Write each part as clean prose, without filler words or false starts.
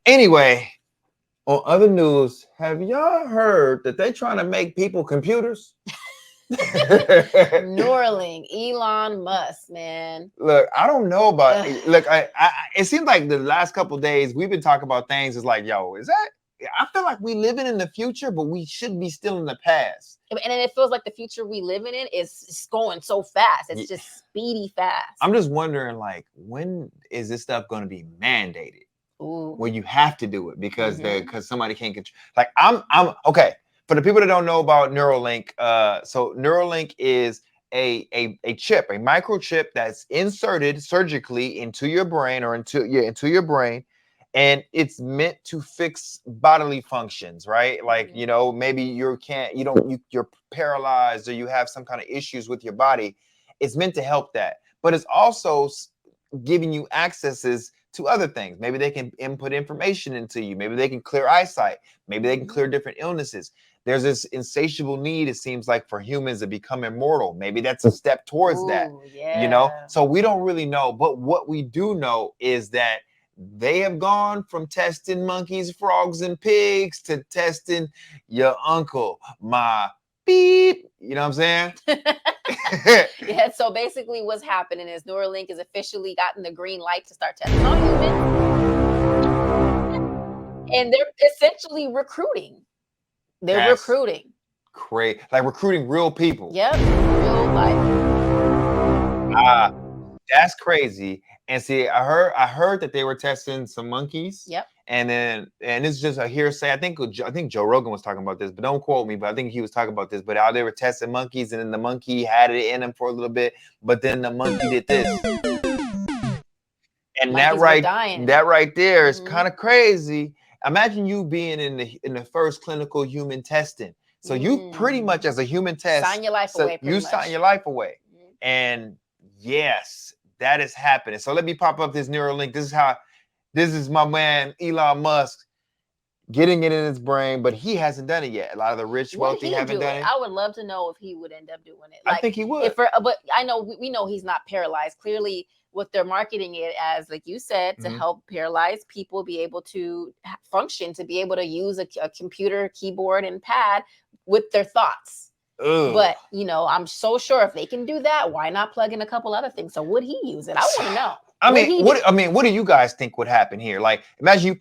Anyway, on other news, have y'all heard that they trying to make people computers? Neuralink, Elon Musk, man. Look, I don't know about. Ugh. Look, it seems like the last couple of days we've been talking about things. It's like, yo, is that? I feel like we living in the future, but we should be still in the past. And it feels like the future we living in is going so fast. It's just speedy fast. I'm just wondering, like, when is this stuff going to be mandated? Ooh. Where you have to do it because somebody can't control. Like, I'm okay. For the people that don't know about Neuralink, so Neuralink is a chip, a microchip that's inserted surgically into your brain or into your brain, and it's meant to fix bodily functions, right? Like, you know, maybe you're paralyzed or you have some kind of issues with your body. It's meant to help that, but it's also giving you accesses to other things. Maybe they can input information into you. Maybe they can clear eyesight. Maybe they can clear different illnesses. There's this insatiable need, it seems like, for humans to become immortal. Maybe that's a step towards that, you know? So we don't really know. But what we do know is that they have gone from testing monkeys, frogs, and pigs to testing your uncle, my beep. You know what I'm saying? Yeah, so basically what's happening is Neuralink has officially gotten the green light to start testing on humans. And they're essentially recruiting. They're recruiting. Great. Like recruiting real people. Yep. Real life. That's crazy. And see, I heard that they were testing some monkeys. Yep. And it's just a hearsay. I think Joe Rogan was talking about this, but don't quote me. But I think he was talking about this. But how they were testing monkeys, and then the monkey had it in him for a little bit, but then the monkey did this. And that right there is kind of crazy. Imagine you being in the first clinical human testing. So you pretty much, as a human test, sign your life away. You sign your life away. And yes, that is happening. So let me pop up this Neuralink. This is my man Elon Musk getting it in his brain, but he hasn't done it yet. A lot of the rich, wealthy haven't done it. I would love to know if he would end up doing it. Like, I think he would. But I know we know he's not paralyzed. Clearly, what they're marketing it as, like you said, to help paralyzed people be able to function, to be able to use a computer, keyboard, and pad with their thoughts. Ugh. But, you know, I'm so sure if they can do that, why not plug in a couple other things? So would he use it? I want to know. What do you guys think would happen here? Like, imagine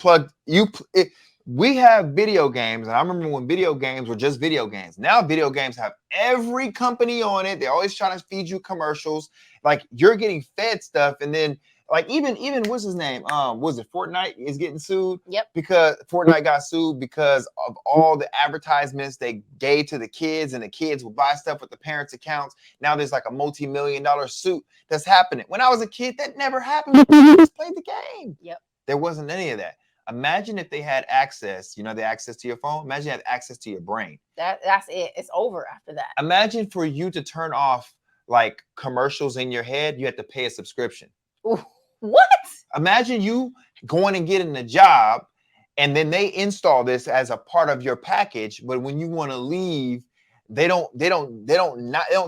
we have video games, and I remember when video games were just video games. Now video games have every company on it. They're always trying to feed you commercials. Like, you're getting fed stuff, and then like even what's his name? Was it Fortnite is getting sued? Yep. Because Fortnite got sued because of all the advertisements they gave to the kids, and the kids would buy stuff with the parents' accounts. Now there's like a multi-million-dollar suit that's happening. When I was a kid, that never happened. We just played the game. Yep. There wasn't any of that. Imagine if they had access, you know, the access to your phone. Imagine you had access to your brain. That's it. It's over after that. Imagine for you to turn off like commercials in your head, you had to pay a subscription. Ooh, what? Imagine you going and getting a job, and then they install this as a part of your package. But when you want to leave, they don't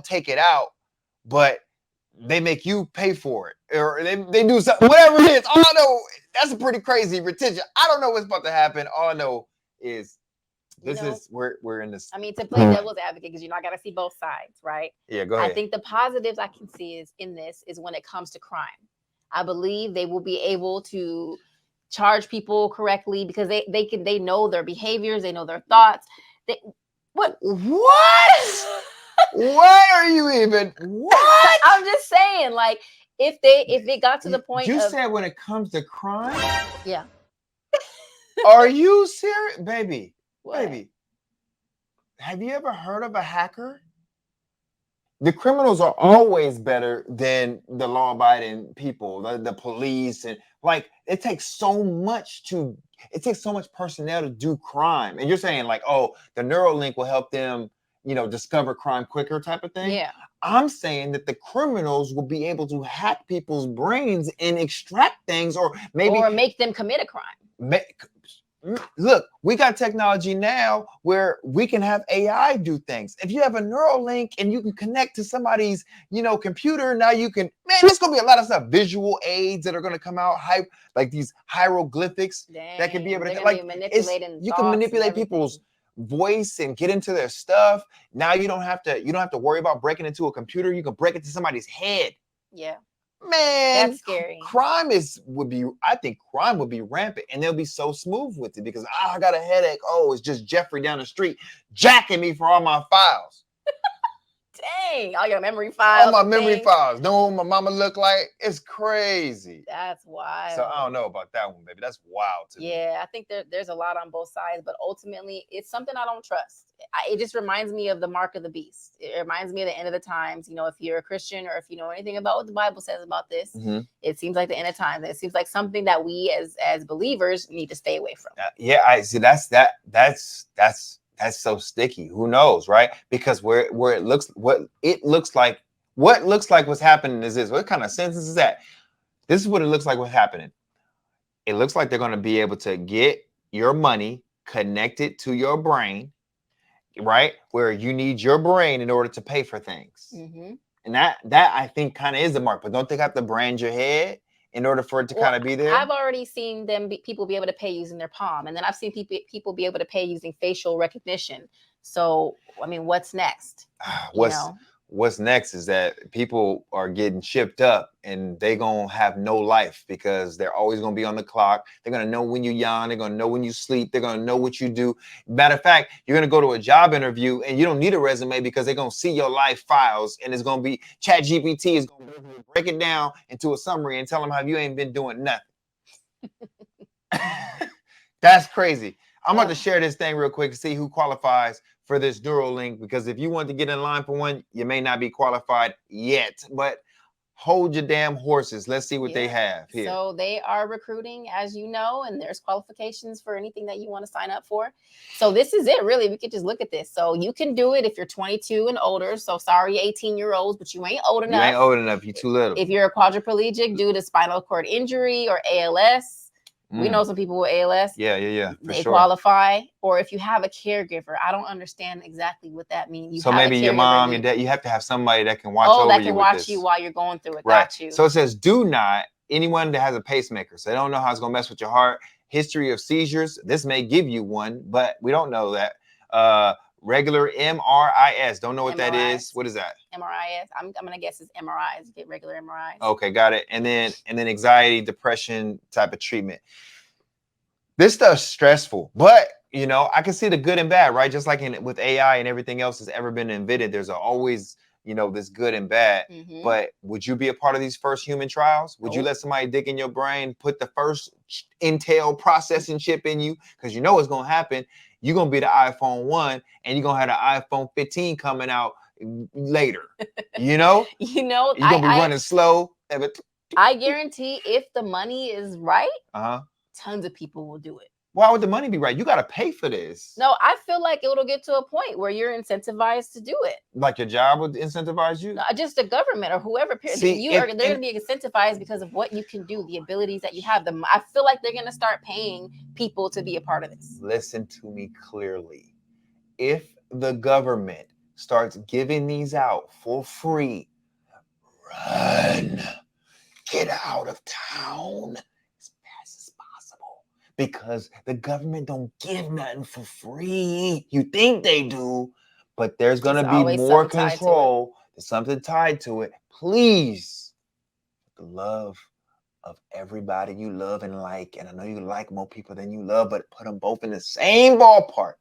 take it out, but they make you pay for it, or they do something, whatever it is. All I know, that's a pretty crazy retention. I don't know what's about to happen. All I know is we're in this. I mean, to play devil's advocate, because I got to see both sides, right? Yeah, go ahead. I think the positives I can see is when it comes to crime. I believe they will be able to charge people correctly because they know their behaviors, they know their thoughts. What? What are you even? What? I'm just saying, like, if they got to the point. You said when it comes to crime? Yeah. Are you serious, baby? What? Baby, have you ever heard of a hacker? The criminals are always better than the law-abiding people, the police, and like it takes so much personnel to do crime. And you're saying like, oh, the Neuralink will help them, discover crime quicker, type of thing. Yeah. I'm saying that the criminals will be able to hack people's brains and extract things, or maybe make them commit a crime. Look, We got technology now where we can have AI do things. If you have a Neuralink and you can connect to somebody's, computer, now you can, man, there's gonna be a lot of stuff, visual aids that are gonna come out, like these hieroglyphics that can be able to, like, you can manipulate people's voice and get into their stuff. Now you don't have to worry about breaking into a computer. You can break into somebody's head. Yeah. Man, that's scary. I think crime would be rampant, and they'll be so smooth with it because I got a headache. Oh, it's just Jeffrey down the street jacking me for all my files. Dang, all your memory files. All my memory files. Know what my mama look like? It's crazy. That's wild. So I don't know about that one, baby. That's wild to me. Yeah, I think there's a lot on both sides, but ultimately it's something I don't trust. It just reminds me of the mark of the beast. It reminds me of the end of the times. If you're a Christian or if you know anything about what the Bible says about this, it seems like the end of times. It seems like something that we as believers need to stay away from. Yeah, I see. That's so sticky. Who knows, right? Because what looks like what's happening is this. What kind of sentence is that? This is what it looks like what's happening. It looks like they're going to be able to get your money connected to your brain, right? Where you need your brain in order to pay for things. And that I think kind of is the mark. But don't they have to brand your head in order for it to kind of be there? I've already seen people be able to pay using their palm, and then I've seen people be able to pay using facial recognition. So, I mean, what's next? What's next is that people are getting shipped up and they gonna have no life because they're always gonna be on the clock. They're gonna know when you yawn. They're gonna know when you sleep. They're gonna know what you do. Matter of fact, you're gonna go to a job interview and you don't need a resume because they're gonna see your life files and it's gonna be ChatGPT is gonna break it down into a summary and tell them how you ain't been doing nothing. That's crazy. I'm about to share this thing real quick to see who qualifies for this Neuralink, because if you want to get in line for one, you may not be qualified yet, but hold your damn horses. Let's see what they have here. So they are recruiting, as you know, and there's qualifications for anything that you want to sign up for. So this is it, really. We could just look at this. So you can do it if you're 22 and older. So sorry, 18-year-olds, but you ain't old enough. You ain't old enough. You're too little. If you're a quadriplegic due to spinal cord injury or ALS, we know some people with ALS. Yeah. They qualify. Or if you have a caregiver, I don't understand exactly what that means. So maybe your mom, your dad, you have to have somebody that can watch over you. That can watch you while you're going through it. Right. Got you. So it says, do not, anyone that has a pacemaker. So they don't know how it's going to mess with your heart. History of seizures. This may give you one, but we don't know that. Regular MRIs. Don't know what that is. What is that? MRIs. I'm gonna guess it's MRIs. Get regular MRIs. Okay, got it. And then anxiety, depression type of treatment. This stuff's stressful, but I can see the good and bad, right? Just like with AI and everything else that's ever been invented, there's always this good and bad. But would you be a part of these first human trials? Would you let somebody dig in your brain, put the first Intel processing chip in you? Because you know what's gonna happen. You're going to be the iPhone 1 and you're going to have the iPhone 15 coming out later. You're going to be running slow. I guarantee if the money is right, tons of people will do it. Why would the money be right? You got to pay for this. No, I feel like it'll get to a point where you're incentivized to do it. Like your job would incentivize you? No, just the government or whoever. They're going to be incentivized because of what you can do, the abilities that you have. I feel like they're going to start paying people to be a part of this. Listen to me clearly. If the government starts giving these out for free, run. Get out of town. Because the government don't give nothing for free. You think they do, but there's going to be more control. There's something tied to it. Please, the love of everybody you love and like, and I know you like more people than you love, but put them both in the same ballpark.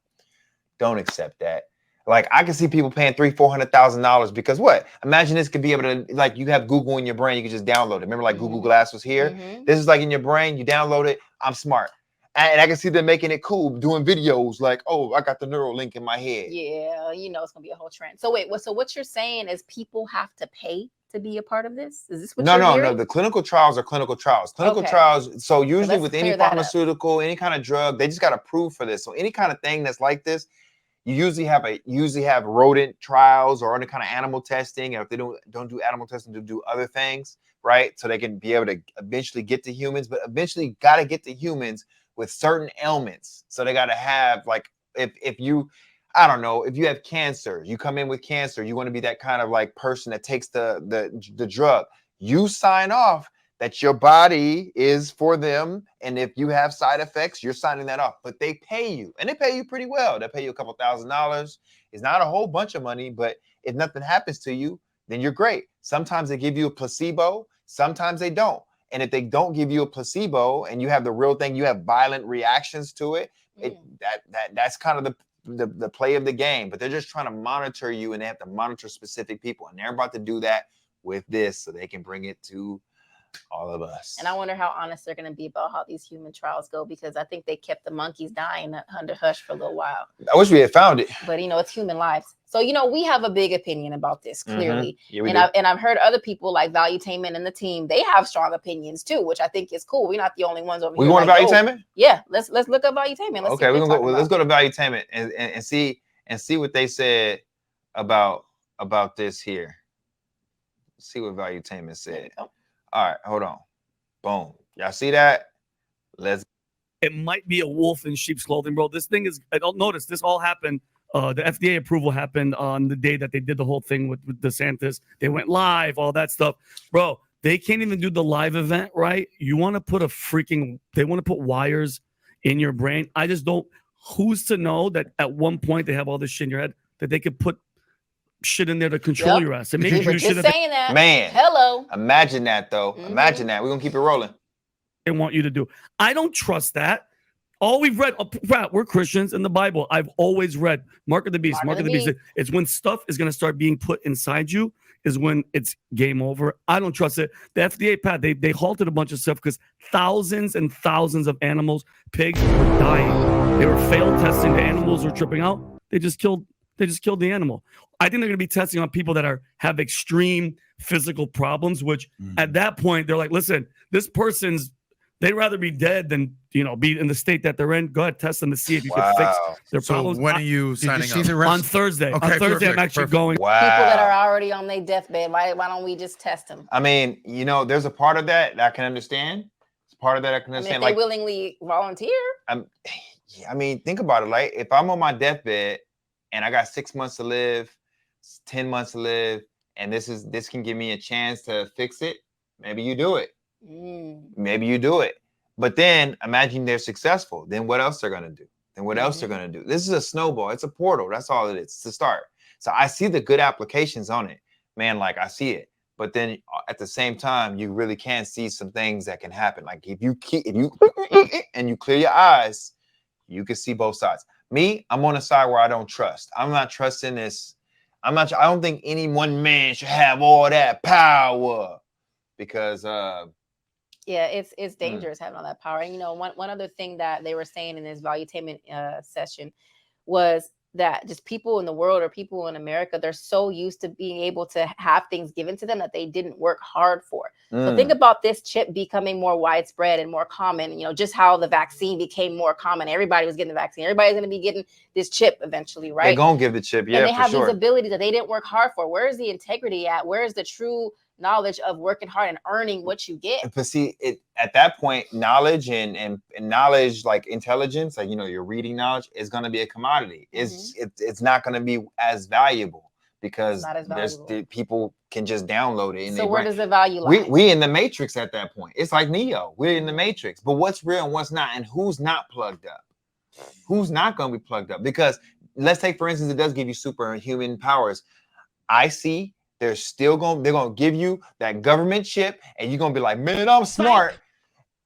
Don't accept that. Like, I can see people paying $300,000-$400,000 because what? Imagine this could be able to, like, you have Google in your brain. You can just download it. Remember, like Google Glass was here? This is like in your brain. You download it. I'm smart. And I can see them making it cool, doing videos like, oh, I got the Neuralink in my head. Yeah, it's going to be a whole trend. So wait, so what you're saying is people have to pay to be a part of this? Is this what you're hearing? No. The clinical trials are clinical trials. Clinical trials. So usually with any pharmaceutical, any kind of drug, they just got approved for this. So any kind of thing that's like this, you usually have rodent trials or any kind of animal testing. And if they don't do animal testing, to do other things, right? So they can be able to eventually get to humans, but eventually got to get to humans with certain ailments. So they got to have like, if you, I don't know, if you have cancer, you come in with cancer, you want to be that kind of like person that takes the drug. You sign off that your body is for them, and if you have side effects, you're signing that off. But they pay you, and they pay you pretty well. They pay you a couple $1,000s. It's not a whole bunch of money, but if nothing happens to you, then you're great. Sometimes they give you a placebo, sometimes they don't. And if they don't give you a placebo and you have the real thing, you have violent reactions to it, that's kind of the play of the game. But they're just trying to monitor you, and they have to monitor specific people. And they're about to do that with this so they can bring it to all of us. And I wonder how honest they're going to be about how these human trials go, because I think they kept the monkeys dying under hush for a little while. I wish we had found it. But, it's human lives. So, we have a big opinion about this, clearly. Yeah, we do. And I've heard other people like Valuetainment and the team, they have strong opinions too, which I think is cool. We're not the only ones over here. We going to Valuetainment? Yeah, let's look up Valuetainment. Okay, we're gonna go. Let's go to Valuetainment and see what they said about this here. Let's see what Valuetainment said. All right, hold on. Boom. Y'all see that? It might be a wolf in sheep's clothing, bro. This thing is, I don't notice this all happened. The FDA approval happened on the day that they did the whole thing with DeSantis. They went live, all that stuff. Bro, they can't even do the live event, right? You want to put they want to put wires in your brain. I just don't, who's to know that at one point they have all this shit in your head that they could put shit in there to control your ass and make you do shit saying that. Man, hello. Imagine that though. Imagine that. We're gonna keep it rolling. They want you to do. I don't trust that. All we've read, we're Christians in the Bible. I've always read Mark of the Beast. Mark of the Beast. It's when stuff is going to start being put inside you is when it's game over. I don't trust it. The FDA, Pat, they halted a bunch of stuff because thousands and thousands of animals, pigs were dying. They were failed testing. The animals were tripping out. They just killed the animal. I think they're going to be testing on people that have extreme physical problems, which at that point, they're like, listen, this person's, they'd rather be dead than, be in the state that they're in. Go ahead, test them to see if you can fix their problems. When are you signing up? On Thursday. Okay, on Thursday, I'm actually going. Wow. People that are already on their deathbed, why don't we just test them? I mean, there's a part of that I can understand. It's part of that I can understand. If they willingly volunteer. I mean, think about it. Like, if I'm on my deathbed and I got 6 months to live, 10 months to live, and this can give me a chance to fix it, maybe you do it. Maybe you do it. But then imagine they're successful. Then what else they're going to do? Then what else they're going to do? This is a snowball. It's a portal. That's all it is to start. So I see the good applications on it, man. Like, I see it. But then at the same time, you really can see some things that can happen. Like if you and you clear your eyes, you can see both sides. Me, I'm on a side where I don't trust. I'm not trusting this. I don't think any one man should have all that power because yeah, it's dangerous having all that power. And one other thing that they were saying in this Valuetainment session was that just people in the world or people in America, they're so used to being able to have things given to them that they didn't work hard for. So think about this chip becoming more widespread and more common, just how the vaccine became more common. Everybody was getting the vaccine. Everybody's going to be getting this chip eventually, right? They're going to give the chip, yeah, and they have sure. these abilities that they didn't work hard for. Where is the integrity at? Where is the true knowledge of working hard and earning what you get? But see, at that point, knowledge and knowledge, like intelligence, like your reading knowledge, is going to be a commodity. It's not going to be as valuable because people can just download it. So where does the value lie? We in the matrix at that point. It's like Neo. We're in the matrix. But what's real and what's not, and who's not plugged up? Who's not going to be plugged up? Because let's take, for instance, it does give you superhuman powers. I see. They're going to give you that government chip, and you're going to be like, man, I'm smart.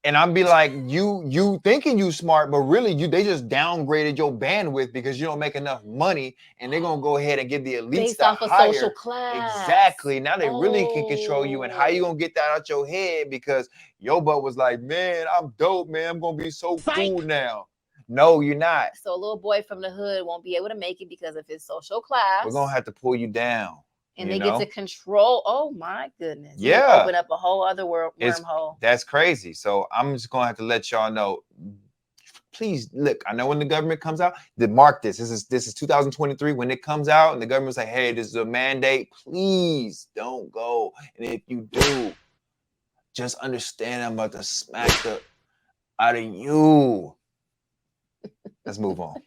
And I'm be like, you thinking you smart, but really they just downgraded your bandwidth because you don't make enough money, and they're going to go ahead and give the elites based off of social class. Exactly. Now they really can control you, and how you going to get that out your head because your butt was like, man, I'm dope, man. I'm going to be so cool now. No, you're not. So a little boy from the hood won't be able to make it because of his social class. We're going to have to pull you down. And they get to control. Oh my goodness! Yeah, open up a whole other wormhole. That's crazy. So I'm just gonna have to let y'all know. Please look. I know when the government comes out, mark this. This is 2023. When it comes out and the government's like, "Hey, this is a mandate. Please don't go." And if you do, just understand I'm about to smack the out of you. Let's move on.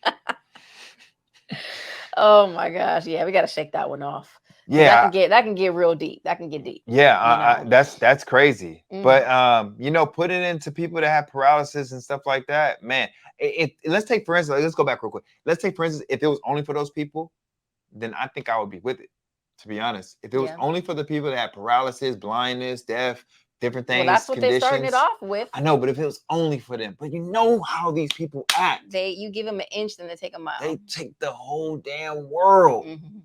Oh my gosh, yeah, we got to shake that one off. Yeah, that can get real deep. That can get deep. yeah, You know? that's crazy. Mm. But you know, put it into people that have paralysis and stuff like that, man. Let's take for instance, let's go back real quick. Let's take for instance, if it was only for those people, then I think I would be with it. To be honest, if it was only for the people that had paralysis, blindness, deaf, different things, well, that's what they're starting it off with. I know, but if it was only for them, but you know how these people act. You give them an inch, then they take a mile. They take the whole damn world. Mm-hmm.